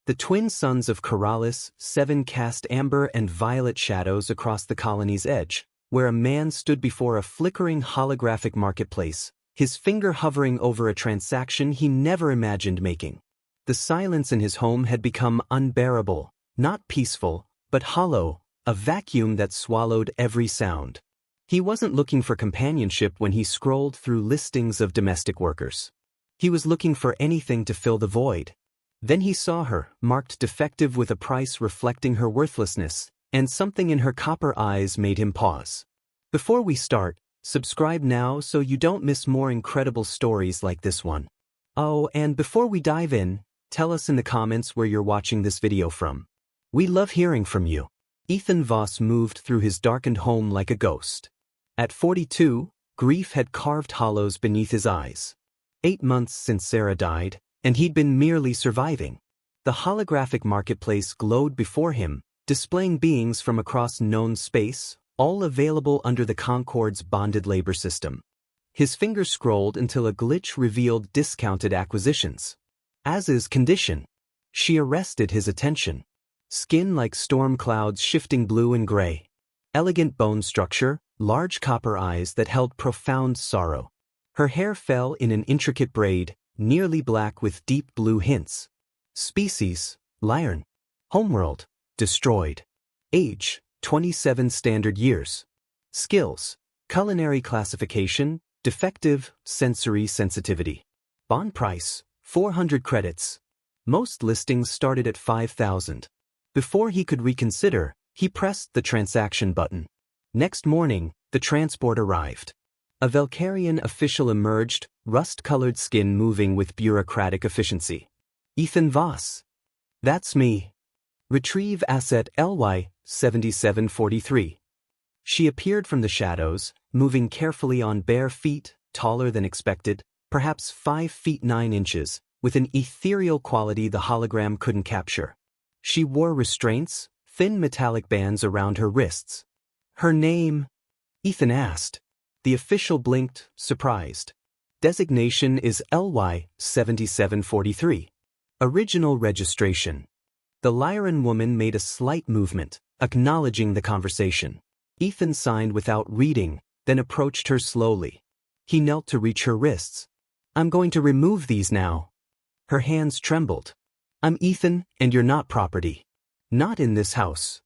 The twin suns of Corrales, 7 cast amber and violet shadows across the colony's edge, where a man stood before a flickering holographic marketplace, his finger hovering over a transaction he never imagined making. The silence in his home had become unbearable, not peaceful, but hollow, a vacuum that swallowed every sound. He wasn't looking for companionship when he scrolled through listings of domestic workers. He was looking for anything to fill the void. Then he saw her, marked defective with a price reflecting her worthlessness, and something in her copper eyes made him pause. Before we start, subscribe now so you don't miss more incredible stories like this one. Oh, and before we dive in, tell us in the comments where you're watching this video from. We love hearing from you. Ethan Voss moved through his darkened home like a ghost. At 42, grief had carved hollows beneath his eyes. 8 months since Sarah died, and he'd been merely surviving. The holographic marketplace glowed before him, displaying beings from across known space, all available under the Concord's bonded labor system. His fingers scrolled until a glitch revealed discounted acquisitions. As is condition, she arrested his attention. Skin like storm clouds shifting blue and gray. Elegant bone structure, large copper eyes that held profound sorrow. Her hair fell in an intricate braid, nearly black with deep blue hints. Species, Lyran. Homeworld, destroyed. Age, 27 standard years. Skills, culinary classification, defective, sensory sensitivity. Bond price, 400 credits. Most listings started at 5,000. Before he could reconsider, he pressed the transaction button. Next morning, the transport arrived. A Velcarian official emerged, rust-colored skin moving with bureaucratic efficiency. Ethan Voss. That's me. Retrieve asset LY 7743. She appeared from the shadows, moving carefully on bare feet, taller than expected, perhaps 5 feet 9 inches, with an ethereal quality the hologram couldn't capture. She wore restraints, thin metallic bands around her wrists. Her name? Ethan asked. The official blinked, surprised. Designation is LY 7743. Original registration. The Lyran woman made a slight movement, acknowledging the conversation. Ethan signed without reading, then approached her slowly. He knelt to reach her wrists. I'm going to remove these now. Her hands trembled. I'm Ethan, and you're not property. Not in this house.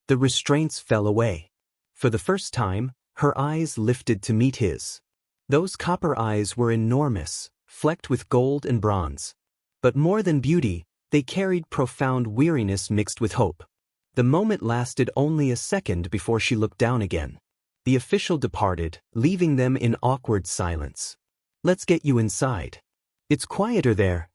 The restraints fell away. For the first time, her eyes lifted to meet his. Those copper eyes were enormous, flecked with gold and bronze. But more than beauty, they carried profound weariness mixed with hope. The moment lasted only a second before she looked down again. The official departed, leaving them in awkward silence. Let's get you inside. It's quieter there.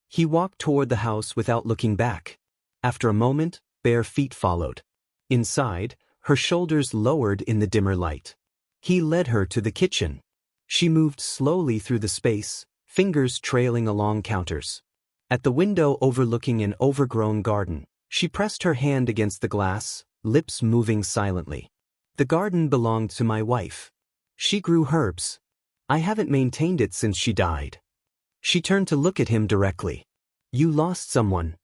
He walked toward the house without looking back. After a moment, bare feet followed. Inside, her shoulders lowered in the dimmer light. He led her to the kitchen. She moved slowly through the space, fingers trailing along counters. At the window overlooking an overgrown garden, she pressed her hand against the glass, lips moving silently. The garden belonged to my wife. She grew herbs. I haven't maintained it since she died. She turned to look at him directly. You lost someone.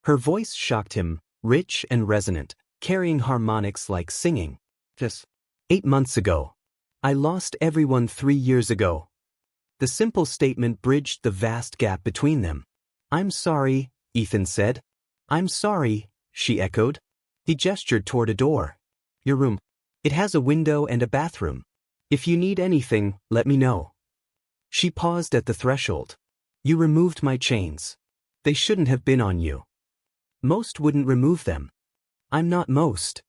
Her voice shocked him, rich and resonant, carrying harmonics like singing. Just 8 months ago. I lost everyone 3 years ago. The simple statement bridged the vast gap between them. I'm sorry, Ethan said. I'm sorry, she echoed. He gestured toward a door. Your room. It has a window and a bathroom. If you need anything, let me know. She paused at the threshold. You removed my chains. They shouldn't have been on you. Most wouldn't remove them. I'm not most.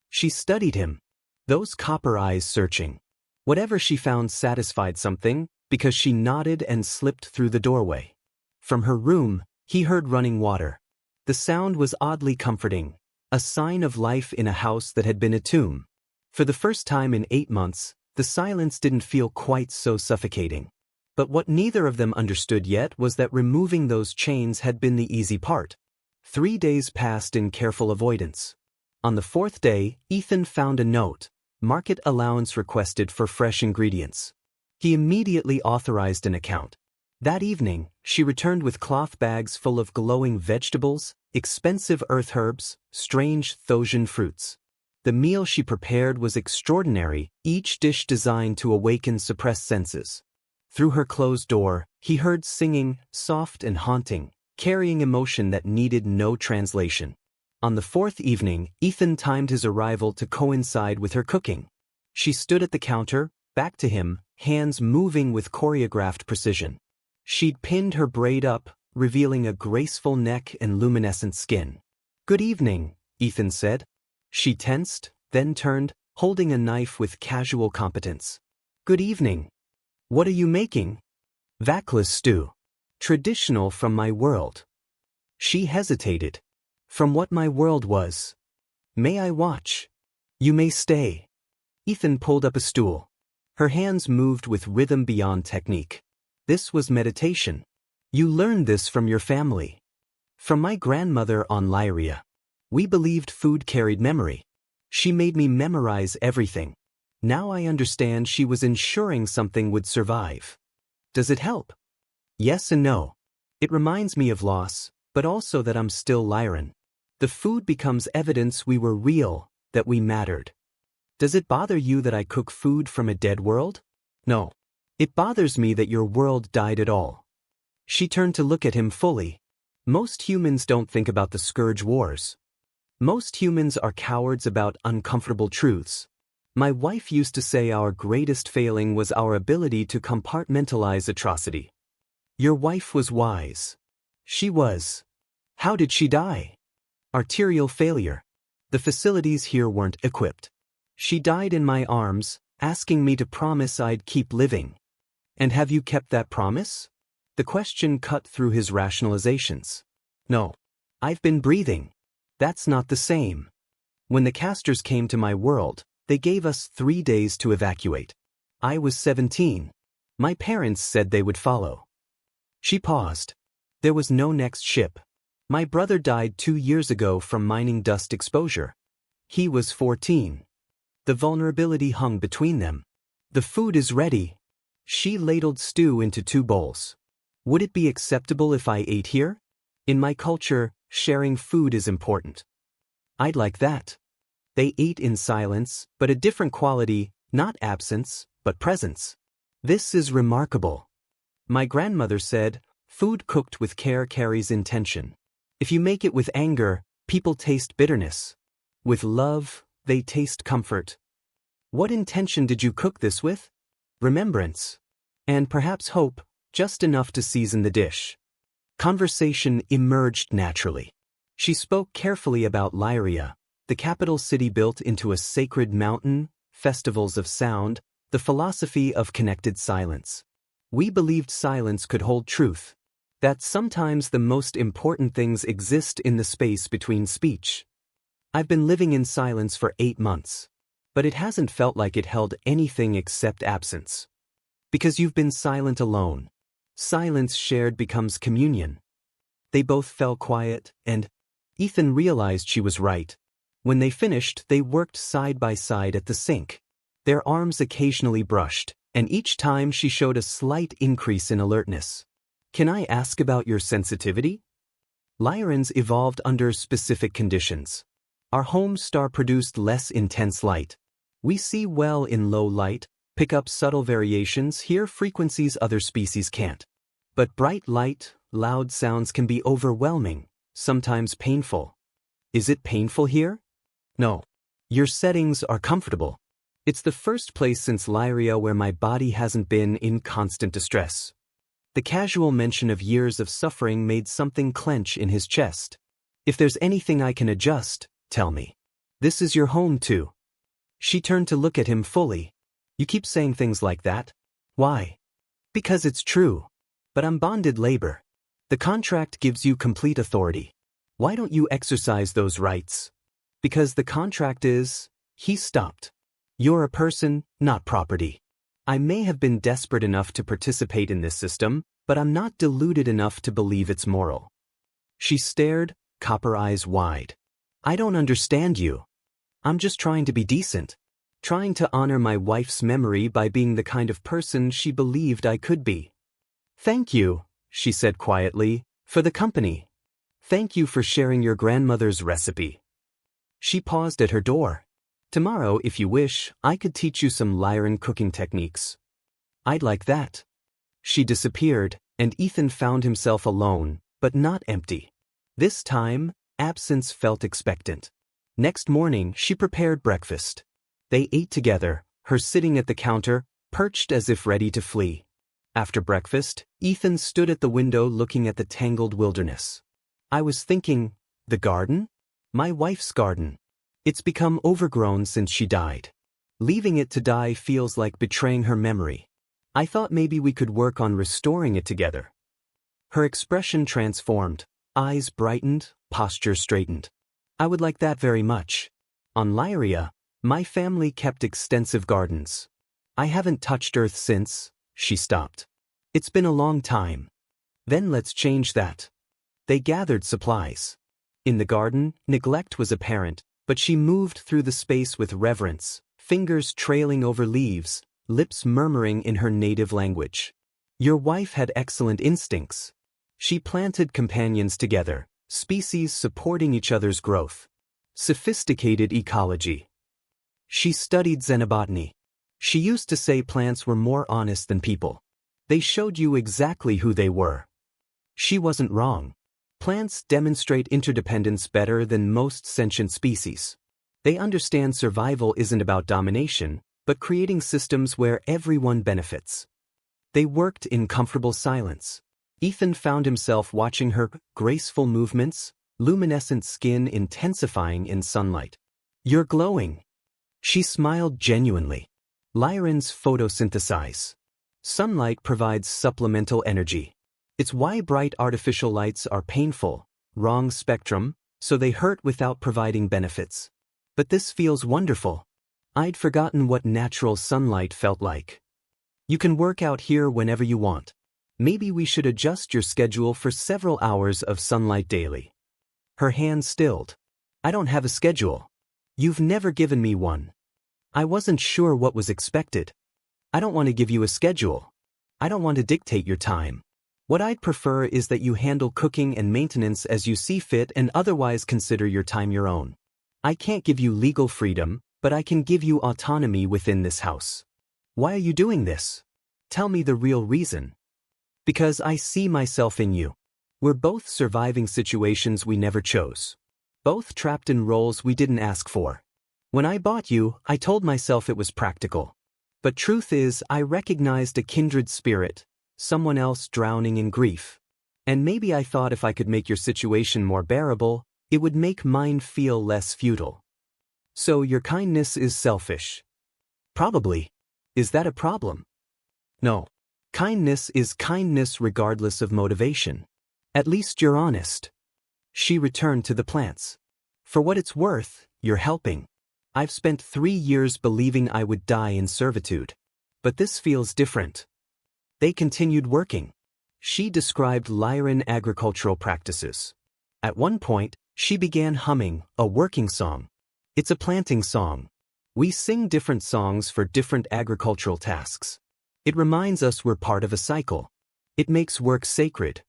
She studied him. Those copper eyes searching. Whatever she found satisfied something, because she nodded and slipped through the doorway. From her room, he heard running water. The sound was oddly comforting, a sign of life in a house that had been a tomb. For the first time in 8 months, the silence didn't feel quite so suffocating. But what neither of them understood yet was that removing those chains had been the easy part. 3 days passed in careful avoidance. On the 4th day, Ethan found a note, market allowance requested for fresh ingredients. He immediately authorized an account. That evening, she returned with cloth bags full of glowing vegetables, expensive earth herbs, strange Thosian fruits. The meal she prepared was extraordinary, each dish designed to awaken suppressed senses. Through her closed door, he heard singing, soft and haunting, carrying emotion that needed no translation. On the fourth evening, Ethan timed his arrival to coincide with her cooking. She stood at the counter, back to him, hands moving with choreographed precision. She'd pinned her braid up, revealing a graceful neck and luminescent skin. "Good evening," Ethan said. She tensed, then turned, holding a knife with casual competence. "Good evening. What are you making?" "Vakla stew. Traditional from my world." She hesitated. "From what my world was. May I watch?" "You may stay." Ethan pulled up a stool. Her hands moved with rhythm beyond technique. This was meditation. "You learned this from your family." "From my grandmother on Lyria. We believed food carried memory. She made me memorize everything. Now I understand she was ensuring something would survive." "Does it help?" "Yes and no. It reminds me of loss, but also that I'm still Lyran. The food becomes evidence we were real, that we mattered." "Does it bother you that I cook food from a dead world?" "No. It bothers me that your world died at all." She turned to look at him fully. "Most humans don't think about the scourge wars. Most humans are cowards about uncomfortable truths. My wife used to say our greatest failing was our ability to compartmentalize atrocity." "Your wife was wise." "She was." "How did she die?" "Arterial failure. The facilities here weren't equipped. She died in my arms, asking me to promise I'd keep living." "And have you kept that promise?" The question cut through his rationalizations. "No. I've been breathing." "That's not the same. When the casters came to my world, they gave us 3 days to evacuate. I was 17. My parents said they would follow." She paused. "There was no next ship. My brother died 2 years ago from mining dust exposure. He was 14. The vulnerability hung between them. The food is ready." She ladled stew into 2 bowls. "Would it be acceptable if I ate here? In my culture, sharing food is important." "I'd like that." They ate in silence, but a different quality, not absence, but presence. "This is remarkable. My grandmother said, food cooked with care carries intention. If you make it with anger, people taste bitterness. With love, they taste comfort." "What intention did you cook this with?" "Remembrance. And perhaps hope, just enough to season the dish." Conversation emerged naturally. She spoke carefully about Lyria, the capital city built into a sacred mountain, festivals of sound, the philosophy of connected silence. "We believed silence could hold truth. That sometimes the most important things exist in the space between speech. I've been living in silence for 8 months. But it hasn't felt like it held anything except absence. Because you've been silent alone. Silence shared becomes communion." They both fell quiet, and Ethan realized she was right. When they finished, they worked side by side at the sink. Their arms occasionally brushed, and each time she showed a slight increase in alertness. "Can I ask about your sensitivity?" "Lyrans evolved under specific conditions. Our home star produced less intense light. We see well in low light, pick up subtle variations, hear frequencies other species can't. But bright light, loud sounds can be overwhelming, sometimes painful." "Is it painful here?" "No. Your settings are comfortable. It's the first place since Lyria where my body hasn't been in constant distress." The casual mention of years of suffering made something clench in his chest. "If there's anything I can adjust, tell me. This is your home too." She turned to look at him fully. "You keep saying things like that. Why?" "Because it's true. But I'm bonded labor. The contract gives you complete authority. Why don't you exercise those rights?" "Because the contract is..." He stopped. "You're a person, not property. I may have been desperate enough to participate in this system, but I'm not deluded enough to believe it's moral." She stared, copper eyes wide. "I don't understand you. I'm just trying to be decent. Trying to honor my wife's memory by being the kind of person she believed I could be." Thank you, she said quietly, for the company. Thank you for sharing your grandmother's recipe. She paused at her door. Tomorrow, if you wish, I could teach you some Lyran cooking techniques. I'd like that. She disappeared, and Ethan found himself alone, but not empty. This time, absence felt expectant. Next morning, she prepared breakfast. They ate together, her sitting at the counter, perched as if ready to flee. After breakfast, Ethan stood at the window looking at the tangled wilderness. I was thinking, the garden? My wife's garden. It's become overgrown since she died. Leaving it to die feels like betraying her memory. I thought maybe we could work on restoring it together. Her expression transformed, eyes brightened, posture straightened. I would like that very much. On Lyria, my family kept extensive gardens. I haven't touched Earth since. She stopped. It's been a long time. Then let's change that. They gathered supplies. In the garden, neglect was apparent, but she moved through the space with reverence, fingers trailing over leaves, lips murmuring in her native language. Your wife had excellent instincts. She planted companions together, species supporting each other's growth. Sophisticated ecology. She studied xenobotany. She used to say plants were more honest than people. They showed you exactly who they were. She wasn't wrong. Plants demonstrate interdependence better than most sentient species. They understand survival isn't about domination, but creating systems where everyone benefits. They worked in comfortable silence. Ethan found himself watching her graceful movements, luminescent skin intensifying in sunlight. You're glowing. She smiled genuinely. Lyrans photosynthesize. Sunlight provides supplemental energy. It's why bright artificial lights are painful, wrong spectrum, so they hurt without providing benefits. But this feels wonderful. I'd forgotten what natural sunlight felt like. You can work out here whenever you want. Maybe we should adjust your schedule for several hours of sunlight daily. Her hand stilled. I don't have a schedule. You've never given me one. I wasn't sure what was expected. I don't want to give you a schedule. I don't want to dictate your time. What I'd prefer is that you handle cooking and maintenance as you see fit and otherwise consider your time your own. I can't give you legal freedom, but I can give you autonomy within this house. Why are you doing this? Tell me the real reason. Because I see myself in you. We're both surviving situations we never chose. Both trapped in roles we didn't ask for. When I bought you, I told myself it was practical. But truth is, I recognized a kindred spirit, someone else drowning in grief. And maybe I thought if I could make your situation more bearable, it would make mine feel less futile. So your kindness is selfish. Probably. Is that a problem? No. Kindness is kindness regardless of motivation. At least you're honest. She returned to the plants. For what it's worth, you're helping. I've spent 3 years believing I would die in servitude. But this feels different. They continued working. She described Lyran agricultural practices. At one point, she began humming a working song. It's a planting song. We sing different songs for different agricultural tasks. It reminds us we're part of a cycle. It makes work sacred.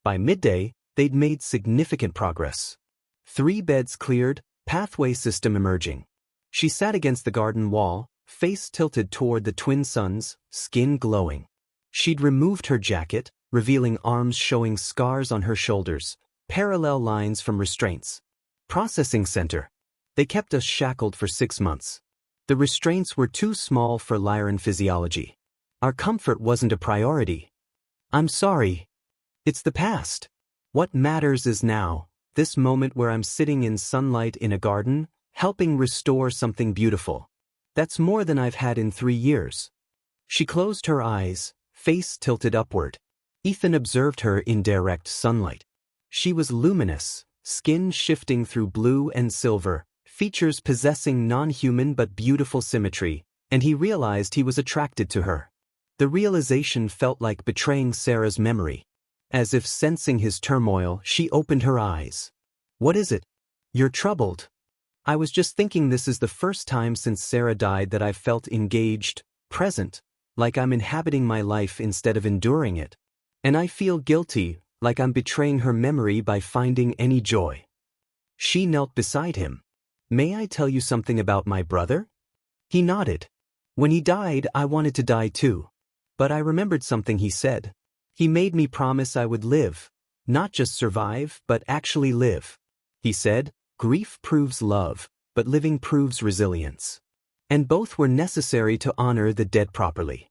By midday, they'd made significant progress. 3 beds cleared, pathway system emerging. She sat against the garden wall, face tilted toward the twin suns, skin glowing. She'd removed her jacket, revealing arms showing scars on her shoulders, parallel lines from restraints. Processing center. They kept us shackled for 6 months. The restraints were too small for Lyran physiology. Our comfort wasn't a priority. I'm sorry. It's the past. What matters is now, this moment where I'm sitting in sunlight in a garden, helping restore something beautiful. That's more than I've had in 3 years. She closed her eyes, face tilted upward. Ethan observed her in direct sunlight. She was luminous, skin shifting through blue and silver, features possessing non-human but beautiful symmetry, and he realized he was attracted to her. The realization felt like betraying Sarah's memory. As if sensing his turmoil, she opened her eyes. What is it? You're troubled. I was just thinking this is the first time since Sarah died that I've felt engaged, present, like I'm inhabiting my life instead of enduring it. And I feel guilty, like I'm betraying her memory by finding any joy. She knelt beside him. May I tell you something about my brother? He nodded. When he died, I wanted to die too. But I remembered something he said. He made me promise I would live. Not just survive, but actually live. He said, grief proves love, but living proves resilience. And both were necessary to honor the dead properly.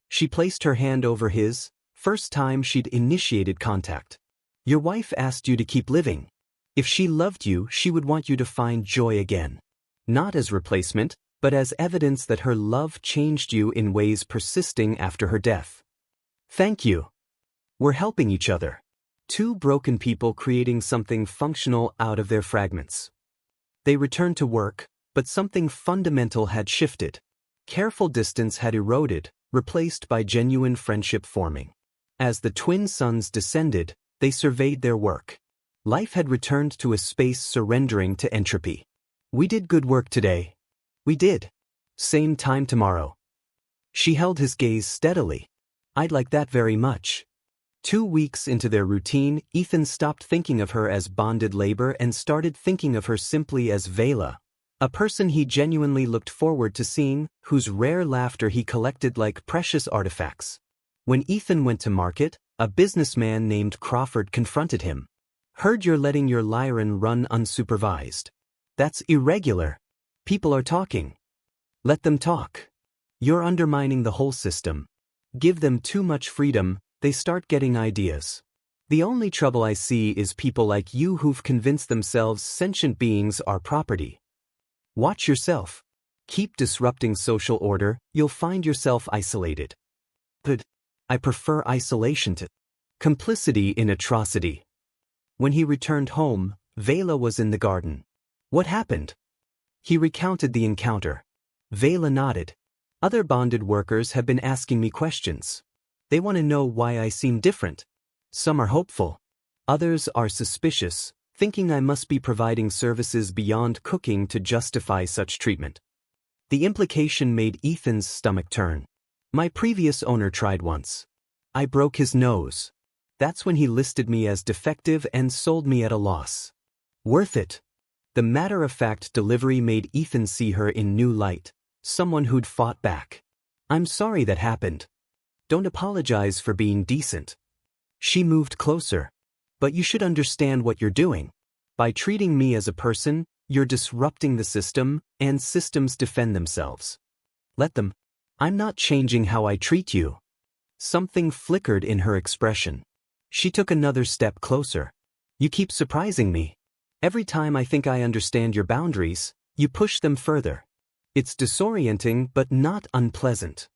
She placed her hand over his, first time she'd initiated contact. Your wife asked you to keep living. If she loved you, she would want you to find joy again. Not as replacement, but as evidence that her love changed you in ways persisting after her death. Thank you. We're helping each other. Two broken people creating something functional out of their fragments. They returned to work, but something fundamental had shifted. Careful distance had eroded, replaced by genuine friendship forming. As the twin suns descended, they surveyed their work. Life had returned to a space surrendering to entropy. We did good work today. We did. Same time tomorrow. She held his gaze steadily. I'd like that very much. 2 weeks into their routine, Ethan stopped thinking of her as bonded labor and started thinking of her simply as Vela, a person he genuinely looked forward to seeing, whose rare laughter he collected like precious artifacts. When Ethan went to market, a businessman named Crawford confronted him. Heard you're letting your Lyran run unsupervised. That's irregular. People are talking. Let them talk. You're undermining the whole system. Give them too much freedom, they start getting ideas. The only trouble I see is people like you who've convinced themselves sentient beings are property. Watch yourself. Keep disrupting social order, you'll find yourself isolated. But I prefer isolation to complicity in atrocity. When he returned home, Vela was in the garden. What happened? He recounted the encounter. Vela nodded. Other bonded workers have been asking me questions. They want to know why I seem different. Some are hopeful. Others are suspicious, thinking I must be providing services beyond cooking to justify such treatment. The implication made Ethan's stomach turn. My previous owner tried once. I broke his nose. That's when he listed me as defective and sold me at a loss. Worth it. The matter-of-fact delivery made Ethan see her in new light, someone who'd fought back. I'm sorry that happened. Don't apologize for being decent. She moved closer. But you should understand what you're doing. By treating me as a person, you're disrupting the system, and systems defend themselves. Let them. I'm not changing how I treat you. Something flickered in her expression. She took another step closer. You keep surprising me. Every time I think I understand your boundaries, you push them further. It's disorienting but not unpleasant.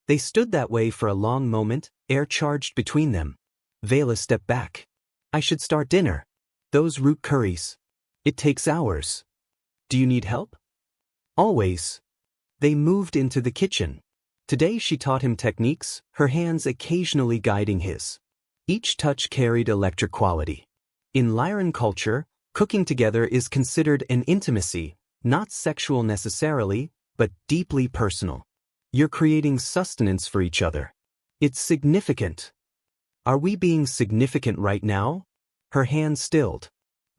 They stood that way for a long moment, air charged between them. Vela stepped back. I should start dinner. Those root curries. It takes hours. Do you need help? Always. They moved into the kitchen. Today she taught him techniques, her hands occasionally guiding his. Each touch carried electric quality. In Lyran culture, cooking together is considered an intimacy, not sexual necessarily, but deeply personal. You're creating sustenance for each other. It's significant. Are we being significant right now? Her hand stilled.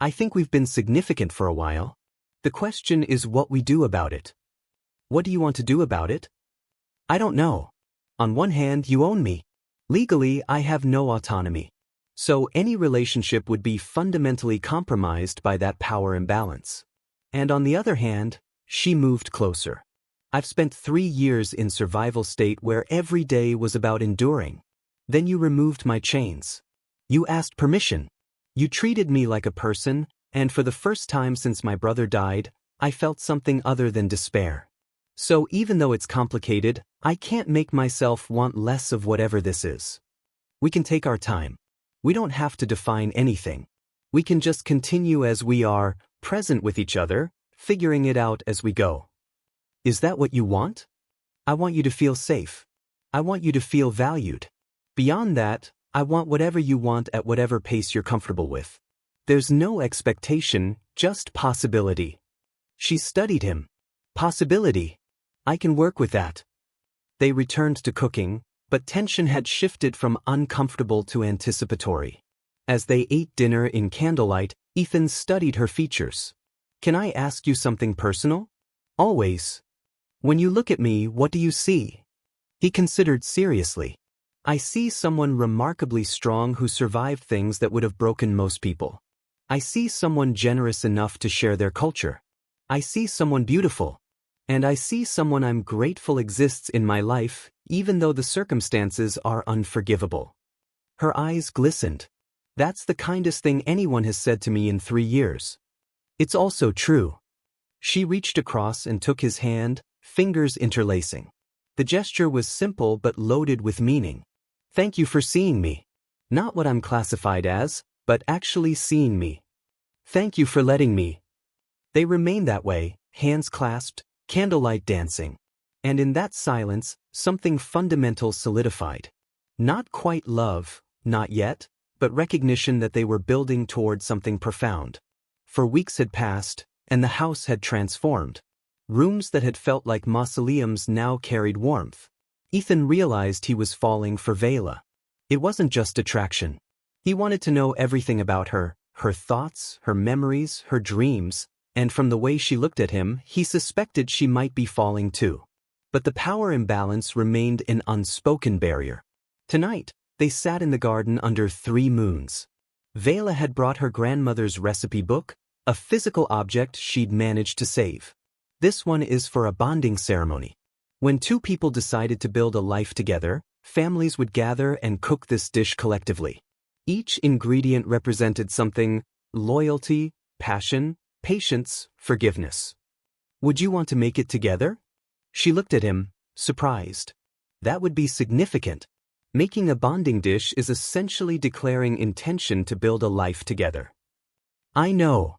I think we've been significant for a while. The question is what we do about it. What do you want to do about it? I don't know. On one hand, you own me. Legally, I have no autonomy. So any relationship would be fundamentally compromised by that power imbalance. And on the other hand, she moved closer. I've spent 3 years in survival state where every day was about enduring. Then you removed my chains. You asked permission. You treated me like a person, and for the first time since my brother died, I felt something other than despair. So even though it's complicated, I can't make myself want less of whatever this is. We can take our time. We don't have to define anything. We can just continue as we are, present with each other, figuring it out as we go. Is that what you want? I want you to feel safe. I want you to feel valued. Beyond that, I want whatever you want at whatever pace you're comfortable with. There's no expectation, just possibility. She studied him. Possibility. I can work with that. They returned to cooking, but tension had shifted from uncomfortable to anticipatory. As they ate dinner in candlelight, Ethan studied her features. "Can I ask you something personal?" "Always." "When you look at me, what do you see?" He considered seriously. "I see someone remarkably strong who survived things that would have broken most people. I see someone generous enough to share their culture. I see someone beautiful. And I see someone I'm grateful exists in my life, even though the circumstances are unforgivable." Her eyes glistened. "That's the kindest thing anyone has said to me in 3 years. It's also true." She reached across and took his hand, fingers interlacing. The gesture was simple but loaded with meaning. "Thank you for seeing me. Not what I'm classified as, but actually seeing me. Thank you for letting me." They remained that way, hands clasped, candlelight dancing. And in that silence, something fundamental solidified. Not quite love, not yet, but recognition that they were building toward something profound. For weeks had passed, and the house had transformed. Rooms that had felt like mausoleums now carried warmth. Ethan realized he was falling for Vela. It wasn't just attraction. He wanted to know everything about her, her thoughts, her memories, her dreams, and from the way she looked at him, he suspected she might be falling too. But the power imbalance remained an unspoken barrier. Tonight, they sat in the garden under 3 moons. Vela had brought her grandmother's recipe book, a physical object she'd managed to save. "This one is for a bonding ceremony. When 2 people decided to build a life together, families would gather and cook this dish collectively. Each ingredient represented something: loyalty, passion, patience, forgiveness. Would you want to make it together?" She looked at him, surprised. That would be significant. Making a bonding dish is essentially declaring intention to build a life together. "I know."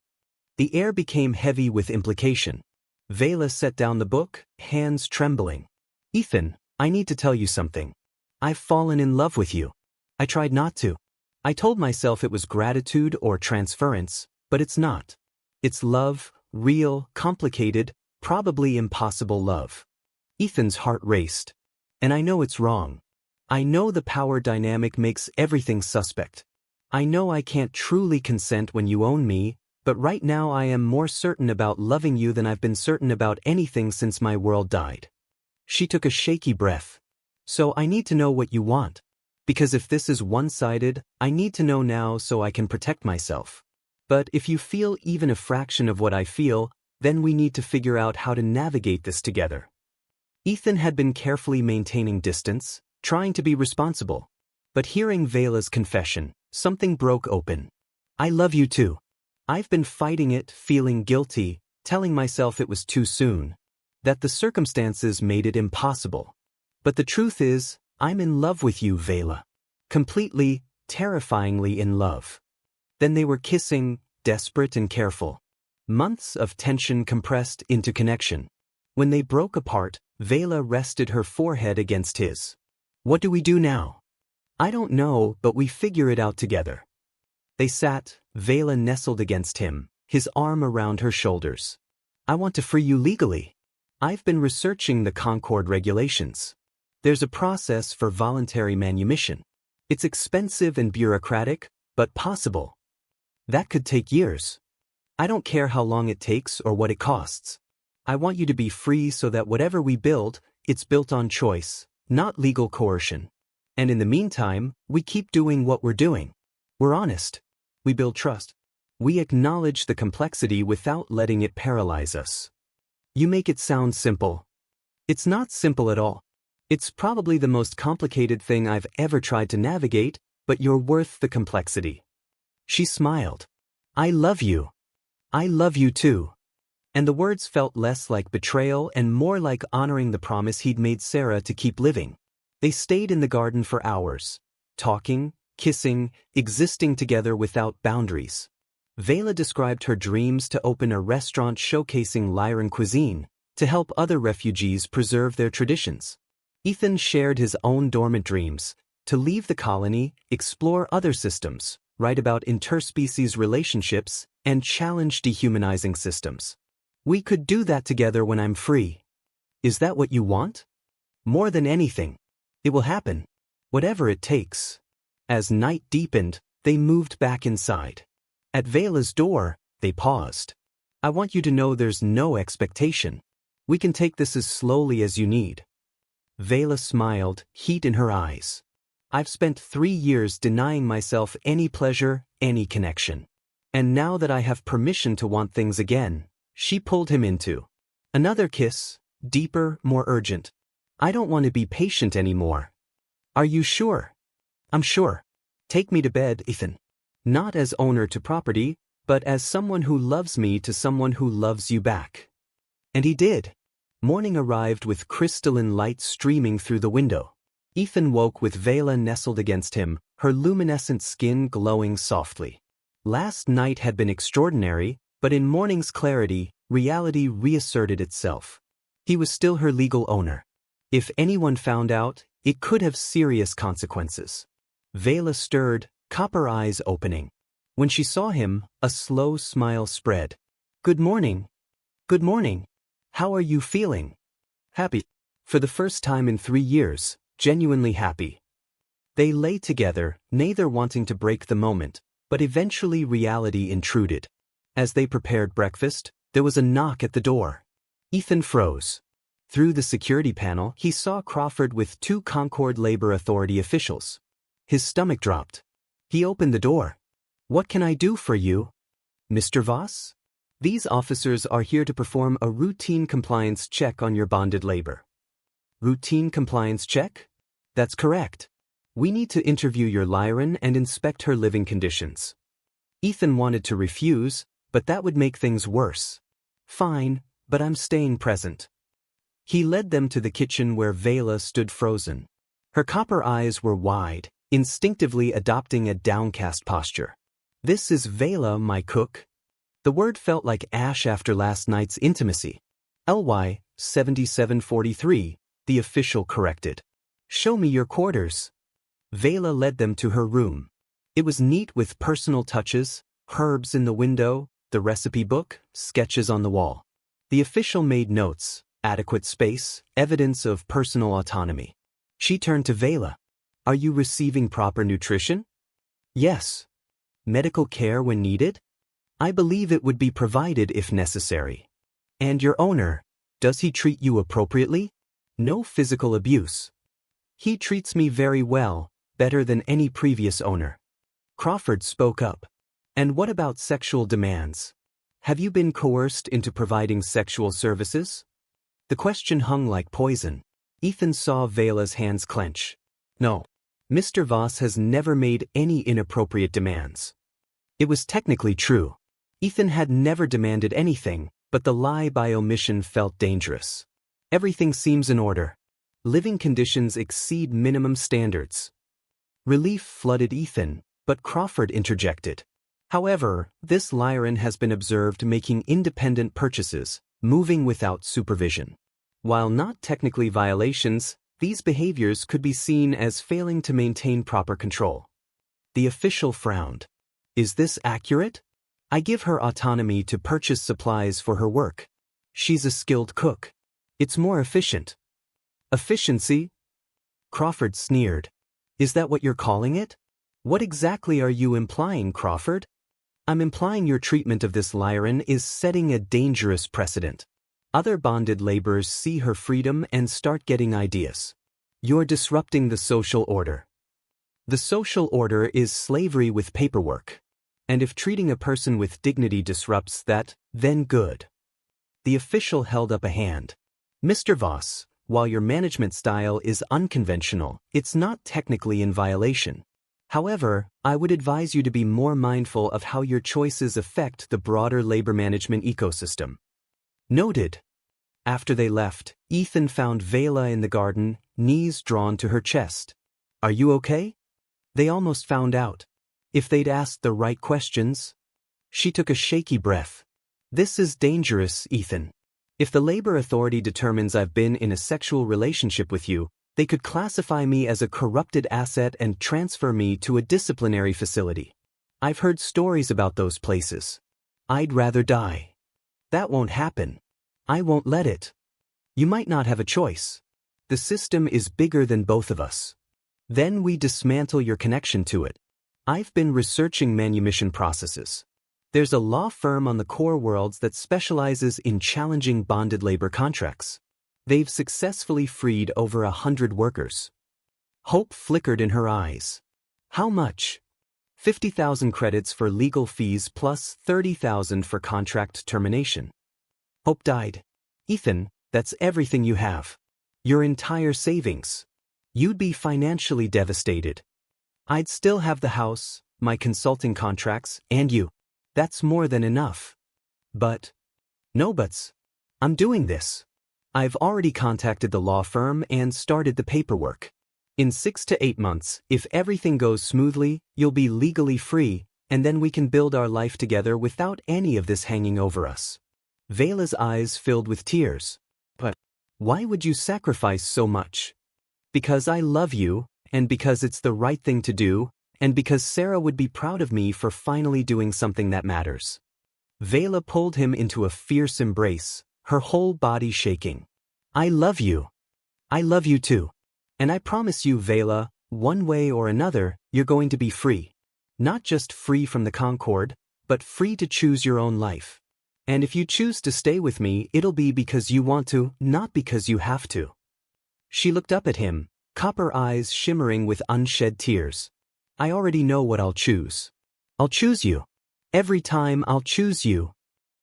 The air became heavy with implication. Vela set down the book, hands trembling. "Ethan, I need to tell you something. I've fallen in love with you. I tried not to. I told myself it was gratitude or transference, but it's not. It's love, real, complicated, probably impossible love." Ethan's heart raced. "And I know it's wrong. I know the power dynamic makes everything suspect. I know I can't truly consent when you own me, but right now I am more certain about loving you than I've been certain about anything since my world died." She took a shaky breath. "So I need to know what you want. Because if this is one-sided, I need to know now so I can protect myself. But if you feel even a fraction of what I feel, then we need to figure out how to navigate this together." Ethan had been carefully maintaining distance, trying to be responsible. But hearing Vela's confession, something broke open. "I love you too. I've been fighting it, feeling guilty, telling myself it was too soon, that the circumstances made it impossible. But the truth is, I'm in love with you, Vela. Completely, terrifyingly in love." Then they were kissing, desperate and careful. Months of tension compressed into connection. When they broke apart, Vela rested her forehead against his. "What do we do now?" "I don't know, but we figure it out together." They sat, Vela nestled against him, his arm around her shoulders. "I want to free you legally. I've been researching the Concord regulations. There's a process for voluntary manumission. It's expensive and bureaucratic, but possible. That could take years. I don't care how long it takes or what it costs. I want you to be free so that whatever we build, it's built on choice, not legal coercion. And in the meantime, we keep doing what we're doing. We're honest. We build trust. We acknowledge the complexity without letting it paralyze us." "You make it sound simple." "It's not simple at all. It's probably the most complicated thing I've ever tried to navigate, but you're worth the complexity." She smiled. "I love you. I love you too." And the words felt less like betrayal and more like honoring the promise he'd made Sarah to keep living. They stayed in the garden for hours, talking, kissing, existing together without boundaries. Vela described her dreams to open a restaurant showcasing Lyran cuisine, to help other refugees preserve their traditions. Ethan shared his own dormant dreams, to leave the colony, explore other systems, write about interspecies relationships, and challenge dehumanizing systems. "We could do that together when I'm free. Is that what you want?" "More than anything." It will happen. Whatever it takes. As night deepened, they moved back inside. At Vela's door, they paused. I want you to know there's no expectation. We can take this as slowly as you need. Vela smiled, heat in her eyes. I've spent 3 years denying myself any pleasure, any connection. And now that I have permission to want things again, she pulled him into another kiss, deeper, more urgent. I don't want to be patient anymore. Are you sure? I'm sure. Take me to bed, Ethan. Not as owner to property, but as someone who loves me to someone who loves you back. And he did. Morning arrived with crystalline light streaming through the window. Ethan woke with Vela nestled against him, her luminescent skin glowing softly. Last night had been extraordinary, but in morning's clarity, reality reasserted itself. He was still her legal owner. If anyone found out, it could have serious consequences. Vela stirred, copper eyes opening. When she saw him, a slow smile spread. Good morning. Good morning. How are you feeling? Happy. For the first time in 3 years, genuinely happy. They lay together, neither wanting to break the moment, but eventually reality intruded. As they prepared breakfast, there was a knock at the door. Ethan froze. Through the security panel, he saw Crawford with 2 Concord Labor Authority officials. His stomach dropped. He opened the door. What can I do for you? Mr. Voss? These officers are here to perform a routine compliance check on your bonded labor. Routine compliance check? That's correct. We need to interview your Lyran and inspect her living conditions. Ethan wanted to refuse, but that would make things worse. Fine, but I'm staying present. He led them to the kitchen where Vela stood frozen. Her copper eyes were wide, instinctively adopting a downcast posture. This is Vela, my cook. The word felt like ash after last night's intimacy. LY 7743, the official corrected. Show me your quarters. Vela led them to her room. It was neat with personal touches, herbs in the window, the recipe book, sketches on the wall. The official made notes, adequate space, evidence of personal autonomy. She turned to Vela. Are you receiving proper nutrition? Yes. Medical care when needed? I believe it would be provided if necessary. And your owner, does he treat you appropriately? No physical abuse. He treats me very well, better than any previous owner. Crawford spoke up. And what about sexual demands? Have you been coerced into providing sexual services? The question hung like poison. Ethan saw Vela's hands clench. No. Mr. Voss has never made any inappropriate demands. It was technically true. Ethan had never demanded anything, but the lie by omission felt dangerous. Everything seems in order. Living conditions exceed minimum standards. Relief flooded Ethan, but Crawford interjected. However, this Lyran has been observed making independent purchases, moving without supervision. While not technically violations, these behaviors could be seen as failing to maintain proper control. The official frowned. Is this accurate? I give her autonomy to purchase supplies for her work. She's a skilled cook. It's more efficient. Efficiency? Crawford sneered. Is that what you're calling it? What exactly are you implying, Crawford? I'm implying your treatment of this Lyran is setting a dangerous precedent. Other bonded laborers see her freedom and start getting ideas. You're disrupting the social order. The social order is slavery with paperwork. And if treating a person with dignity disrupts that, then good. The official held up a hand. Mr. Voss, while your management style is unconventional, it's not technically in violation. However, I would advise you to be more mindful of how your choices affect the broader labor management ecosystem. Noted. After they left, Ethan found Vela in the garden, knees drawn to her chest. Are you okay? They almost found out. If they'd asked the right questions. She took a shaky breath. This is dangerous, Ethan. If the labor authority determines I've been in a sexual relationship with you, they could classify me as a corrupted asset and transfer me to a disciplinary facility. I've heard stories about those places. I'd rather die. That won't happen. I won't let it. You might not have a choice. The system is bigger than both of us. Then we dismantle your connection to it. I've been researching manumission processes. There's a law firm on the core worlds that specializes in challenging bonded labor contracts. They've successfully freed over 100 workers. Hope flickered in her eyes. How much? 50,000 credits for legal fees plus 30,000 for contract termination. Hope died. Ethan, that's everything you have. Your entire savings. You'd be financially devastated. I'd still have the house, my consulting contracts, and you. That's more than enough. But. No buts. I'm doing this. I've already contacted the law firm and started the paperwork. In 6 to 8 months, if everything goes smoothly, you'll be legally free, and then we can build our life together without any of this hanging over us. Vela's eyes filled with tears. But why would you sacrifice so much? Because I love you, and because it's the right thing to do, and because Sarah would be proud of me for finally doing something that matters. Vela pulled him into a fierce embrace, her whole body shaking. I love you. I love you too. And I promise you, Vela, one way or another, you're going to be free. Not just free from the Concord, but free to choose your own life. And if you choose to stay with me, it'll be because you want to, not because you have to. She looked up at him, copper eyes shimmering with unshed tears. I already know what I'll choose. I'll choose you. Every time I'll choose you.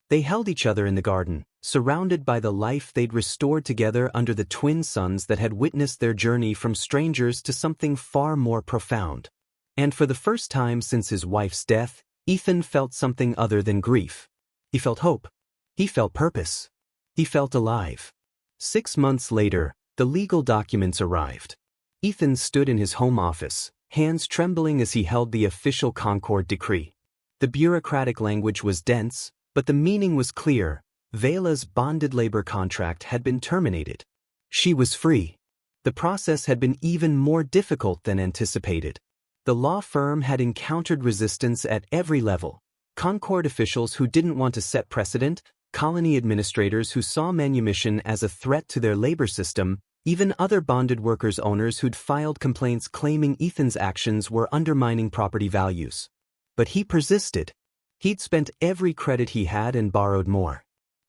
They held each other in the garden, surrounded by the life they'd restored together under the twin suns that had witnessed their journey from strangers to something far more profound. And for the first time since his wife's death, Ethan felt something other than grief. He felt hope. He felt purpose. He felt alive. 6 months later, the legal documents arrived. Ethan stood in his home office, hands trembling as he held the official Concord decree. The bureaucratic language was dense, but the meaning was clear. Vela's bonded labor contract had been terminated. She was free. The process had been even more difficult than anticipated. The law firm had encountered resistance at every level. Concord officials who didn't want to set precedent, colony administrators who saw manumission as a threat to their labor system, even other bonded workers' owners who'd filed complaints claiming Ethan's actions were undermining property values. But he persisted. He'd spent every credit he had and borrowed more.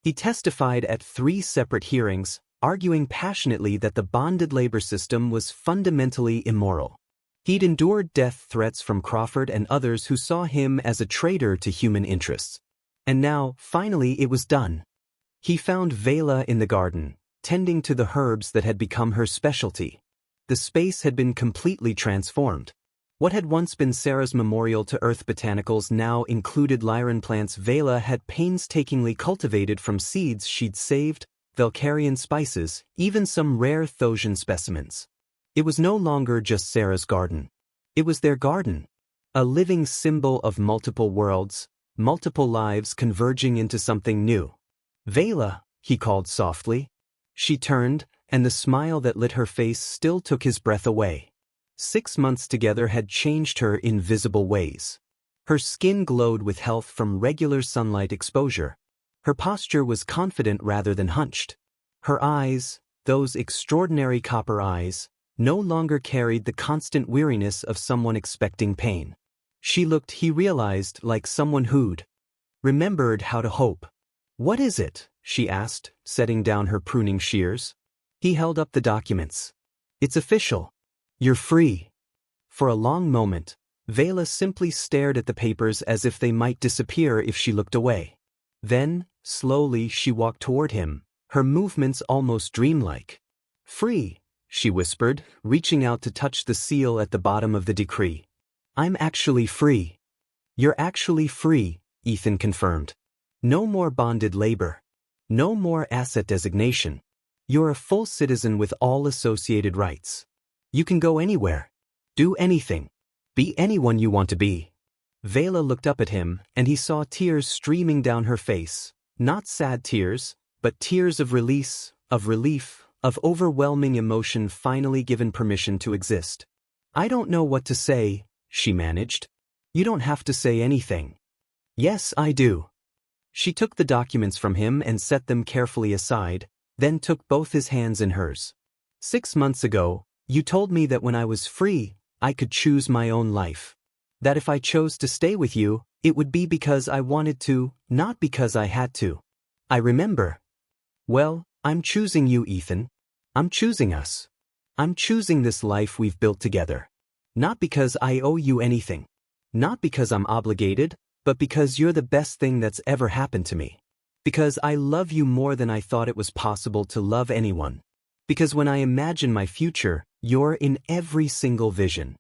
He testified at 3 separate hearings, arguing passionately that the bonded labor system was fundamentally immoral. He'd endured death threats from Crawford and others who saw him as a traitor to human interests. And now, finally, it was done. He found Vela in the garden, tending to the herbs that had become her specialty. The space had been completely transformed. What had once been Sarah's memorial to Earth botanicals now included Lyran plants Vela had painstakingly cultivated from seeds she'd saved, Valkyrian spices, even some rare Thosian specimens. It was no longer just Sarah's garden. It was their garden. A living symbol of multiple worlds, multiple lives converging into something new. Vela, he called softly. She turned, and the smile that lit her face still took his breath away. 6 months together had changed her in visible ways. Her skin glowed with health from regular sunlight exposure. Her posture was confident rather than hunched. Her eyes, those extraordinary copper eyes, no longer carried the constant weariness of someone expecting pain. She looked, he realized, like someone who'd remembered how to hope. What is it? She asked, setting down her pruning shears. He held up the documents. It's official. You're free. For a long moment, Vela simply stared at the papers as if they might disappear if she looked away. Then, slowly, she walked toward him, her movements almost dreamlike. Free, she whispered, reaching out to touch the seal at the bottom of the decree. I'm actually free. You're actually free, Ethan confirmed. No more bonded labor. No more asset designation. You're a full citizen with all associated rights. You can go anywhere. Do anything. Be anyone you want to be. Vela looked up at him, and he saw tears streaming down her face. Not sad tears, but tears of release, of relief, of overwhelming emotion finally given permission to exist. I don't know what to say, she managed. You don't have to say anything. Yes, I do. She took the documents from him and set them carefully aside, then took both his hands in hers. 6 months ago, you told me that when I was free, I could choose my own life. That if I chose to stay with you, it would be because I wanted to, not because I had to. I remember. Well, I'm choosing you, Ethan. I'm choosing us. I'm choosing this life we've built together. Not because I owe you anything. Not because I'm obligated, but because you're the best thing that's ever happened to me. Because I love you more than I thought it was possible to love anyone. Because when I imagine my future, you're in every single vision.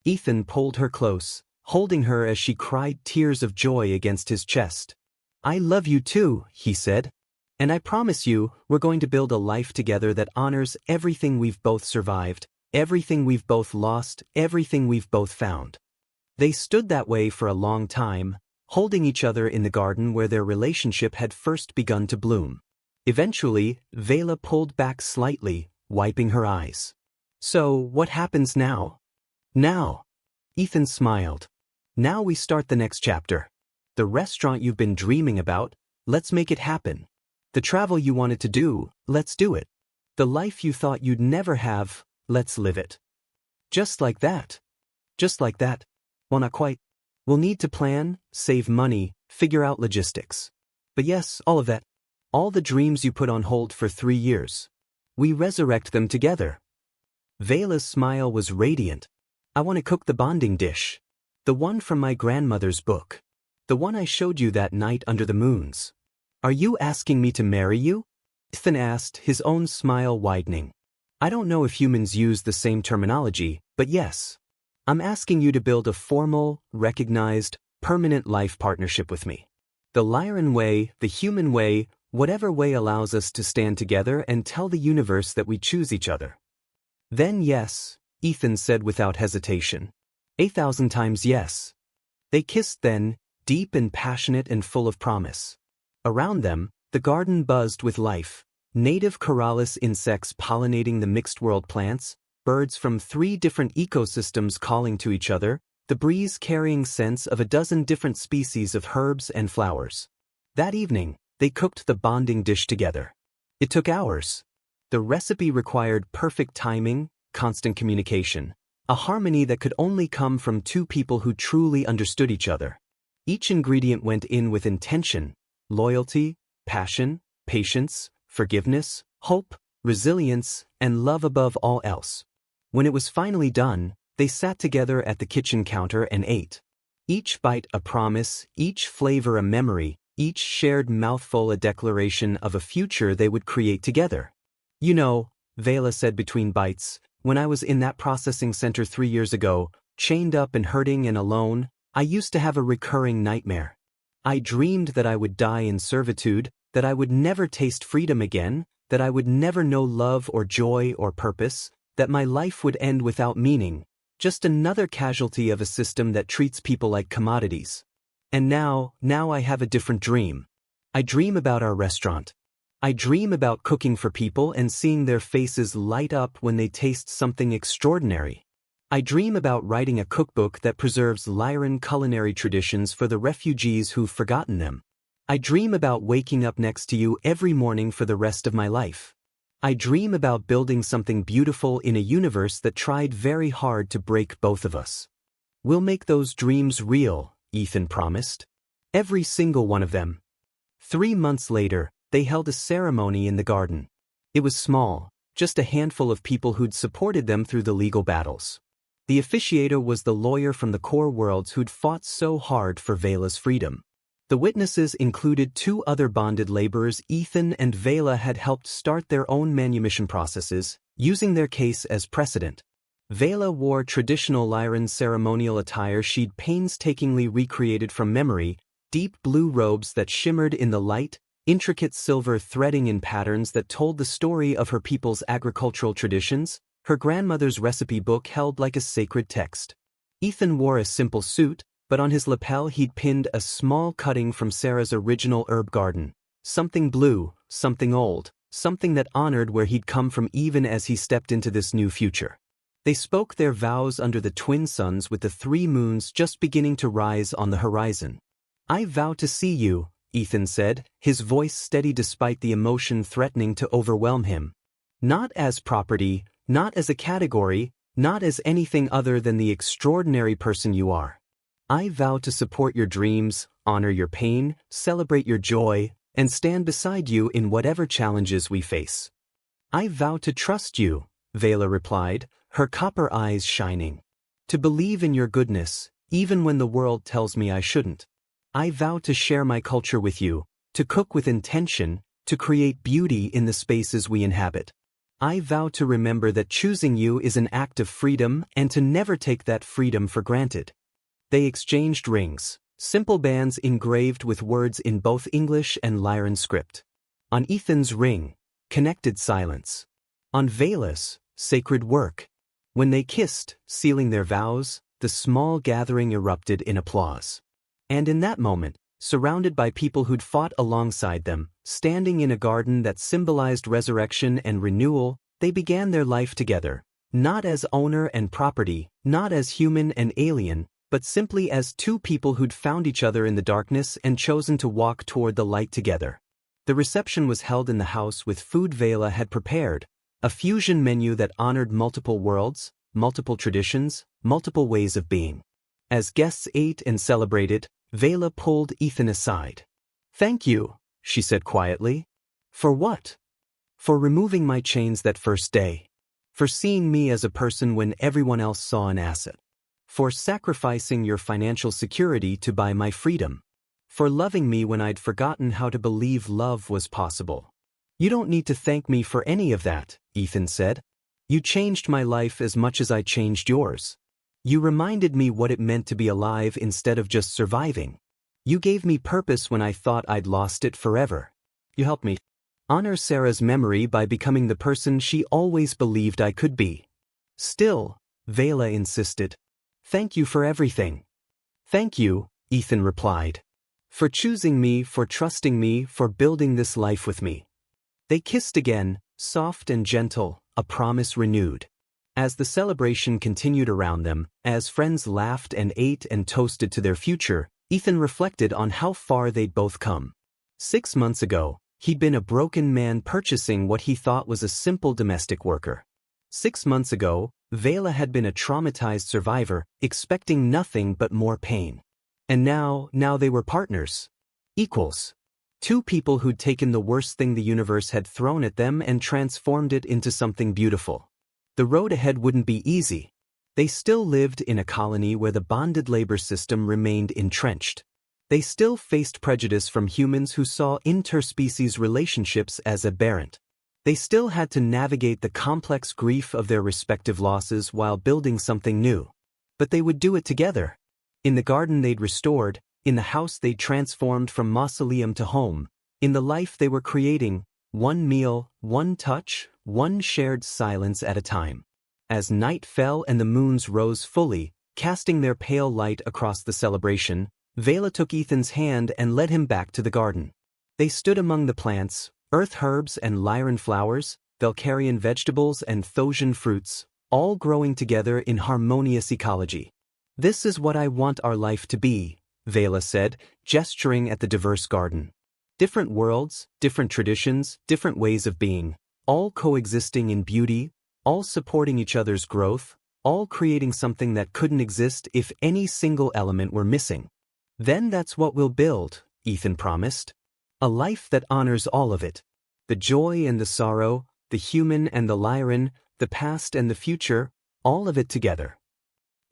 Ethan pulled her close, holding her as she cried tears of joy against his chest. I love you too, he said. And I promise you, we're going to build a life together that honors everything we've both survived, everything we've both lost, everything we've both found. They stood that way for a long time, holding each other in the garden where their relationship had first begun to bloom. Eventually, Vela pulled back slightly, wiping her eyes. So, what happens now? Now. Ethan smiled. Now we start the next chapter. The restaurant you've been dreaming about, let's make it happen. The travel you wanted to do, let's do it. The life you thought you'd never have, let's live it. Just like that. Just like that. Well, not quite. We'll need to plan, save money, figure out logistics. But yes, all of that. All the dreams you put on hold for 3 years. We resurrect them together. Vela's smile was radiant. I want to cook the bonding dish. The one from my grandmother's book. The one I showed you that night under the moons. Are you asking me to marry you? Ethan asked, his own smile widening. I don't know if humans use the same terminology, but yes. I'm asking you to build a formal, recognized, permanent life partnership with me. The Lyran way, the human way, whatever way allows us to stand together and tell the universe that we choose each other. Then yes, Ethan said without hesitation. 1,000 times yes. They kissed then, deep and passionate and full of promise. Around them, the garden buzzed with life, native Corylus insects pollinating the mixed-world plants, birds from 3 different ecosystems calling to each other, the breeze carrying scents of a dozen different species of herbs and flowers. That evening, they cooked the bonding dish together. It took hours. The recipe required perfect timing, constant communication, a harmony that could only come from 2 people who truly understood each other. Each ingredient went in with intention, loyalty, passion, patience, forgiveness, hope, resilience, and love above all else. When it was finally done, they sat together at the kitchen counter and ate. Each bite a promise, each flavor a memory, each shared mouthful a declaration of a future they would create together. You know, Vela said between bites, when I was in that processing center 3 years ago, chained up and hurting and alone, I used to have a recurring nightmare. I dreamed that I would die in servitude, that I would never taste freedom again, that I would never know love or joy or purpose, that my life would end without meaning, just another casualty of a system that treats people like commodities. And now I have a different dream. I dream about our restaurant. I dream about cooking for people and seeing their faces light up when they taste something extraordinary. I dream about writing a cookbook that preserves Lyran culinary traditions for the refugees who've forgotten them. I dream about waking up next to you every morning for the rest of my life. I dream about building something beautiful in a universe that tried very hard to break both of us. We'll make those dreams real, Ethan promised. Every single one of them. 3 months later, they held a ceremony in the garden. It was small, just a handful of people who'd supported them through the legal battles. The officiator was the lawyer from the core worlds who'd fought so hard for Vela's freedom. The witnesses included 2 other bonded laborers. Ethan and Vela had helped start their own manumission processes, using their case as precedent. Vela wore traditional Lyran ceremonial attire she'd painstakingly recreated from memory, deep blue robes that shimmered in the light, intricate silver threading in patterns that told the story of her people's agricultural traditions. Her grandmother's recipe book held like a sacred text. Ethan wore a simple suit, but on his lapel he'd pinned a small cutting from Sarah's original herb garden. Something blue, something old, something that honored where he'd come from even as he stepped into this new future. They spoke their vows under the twin suns with the 3 moons just beginning to rise on the horizon. I vow to see you, Ethan said, his voice steady despite the emotion threatening to overwhelm him. Not as property, not as a category, not as anything other than the extraordinary person you are. I vow to support your dreams, honor your pain, celebrate your joy, and stand beside you in whatever challenges we face. I vow to trust you, Vela replied, her copper eyes shining. To believe in your goodness, even when the world tells me I shouldn't. I vow to share my culture with you, to cook with intention, to create beauty in the spaces we inhabit. I vow to remember that choosing you is an act of freedom and to never take that freedom for granted. They exchanged rings, simple bands engraved with words in both English and Lyran script. On Ethan's ring, connected silence. On Vela's, sacred work. When they kissed, sealing their vows, the small gathering erupted in applause. And in that moment, surrounded by people who'd fought alongside them, standing in a garden that symbolized resurrection and renewal, they began their life together, not as owner and property, not as human and alien, but simply as two people who'd found each other in the darkness and chosen to walk toward the light together. The reception was held in the house with food Vela had prepared, a fusion menu that honored multiple worlds, multiple traditions, multiple ways of being. As guests ate and celebrated, Vela pulled Ethan aside. "Thank you," she said quietly. "For what?" "For removing my chains that first day. For seeing me as a person when everyone else saw an asset. For sacrificing your financial security to buy my freedom. For loving me when I'd forgotten how to believe love was possible." "You don't need to thank me for any of that," Ethan said. "You changed my life as much as I changed yours. You reminded me what it meant to be alive instead of just surviving. You gave me purpose when I thought I'd lost it forever. You helped me honor Sarah's memory by becoming the person she always believed I could be." "Still," Vela insisted. "Thank you for everything." "Thank you," Ethan replied. "For choosing me, for trusting me, for building this life with me." They kissed again, soft and gentle, a promise renewed. As the celebration continued around them, as friends laughed and ate and toasted to their future, Ethan reflected on how far they'd both come. 6 months ago, he'd been a broken man purchasing what he thought was a simple domestic worker. 6 months ago, Vela had been a traumatized survivor, expecting nothing but more pain. And now they were partners. Equals. Two people who'd taken the worst thing the universe had thrown at them and transformed it into something beautiful. The road ahead wouldn't be easy. They still lived in a colony where the bonded labor system remained entrenched. They still faced prejudice from humans who saw interspecies relationships as aberrant. They still had to navigate the complex grief of their respective losses while building something new. But they would do it together. In the garden they'd restored, in the house they'd transformed from mausoleum to home, in the life they were creating, one meal, one touch, one shared silence at a time. As night fell and the moons rose fully, casting their pale light across the celebration, Vela took Ethan's hand and led him back to the garden. They stood among the plants, earth herbs and Lyran flowers, Valkyrian vegetables and Thosian fruits, all growing together in harmonious ecology. "This is what I want our life to be," Vela said, gesturing at the diverse garden. "Different worlds, different traditions, different ways of being, all coexisting in beauty, all supporting each other's growth, all creating something that couldn't exist if any single element were missing. Then that's what we'll build," Ethan promised. "A life that honors all of it. The joy and the sorrow, the human and the Lyran, the past and the future, all of it together."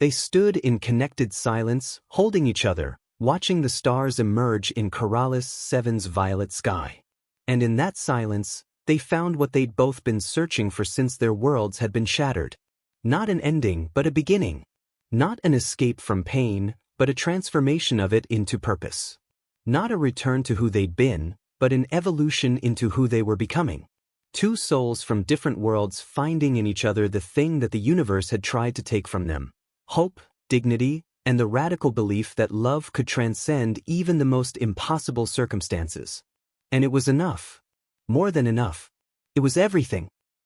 They stood in connected silence, holding each other, watching the stars emerge in Coriolis 7's violet sky. And in that silence, they found what they'd both been searching for since their worlds had been shattered. Not an ending, but a beginning. Not an escape from pain, but a transformation of it into purpose. Not a return to who they'd been, but an evolution into who they were becoming. Two souls from different worlds finding in each other the thing that the universe had tried to take from them: hope, dignity, and the radical belief that love could transcend even the most impossible circumstances. And it was enough. More than enough. It was everything.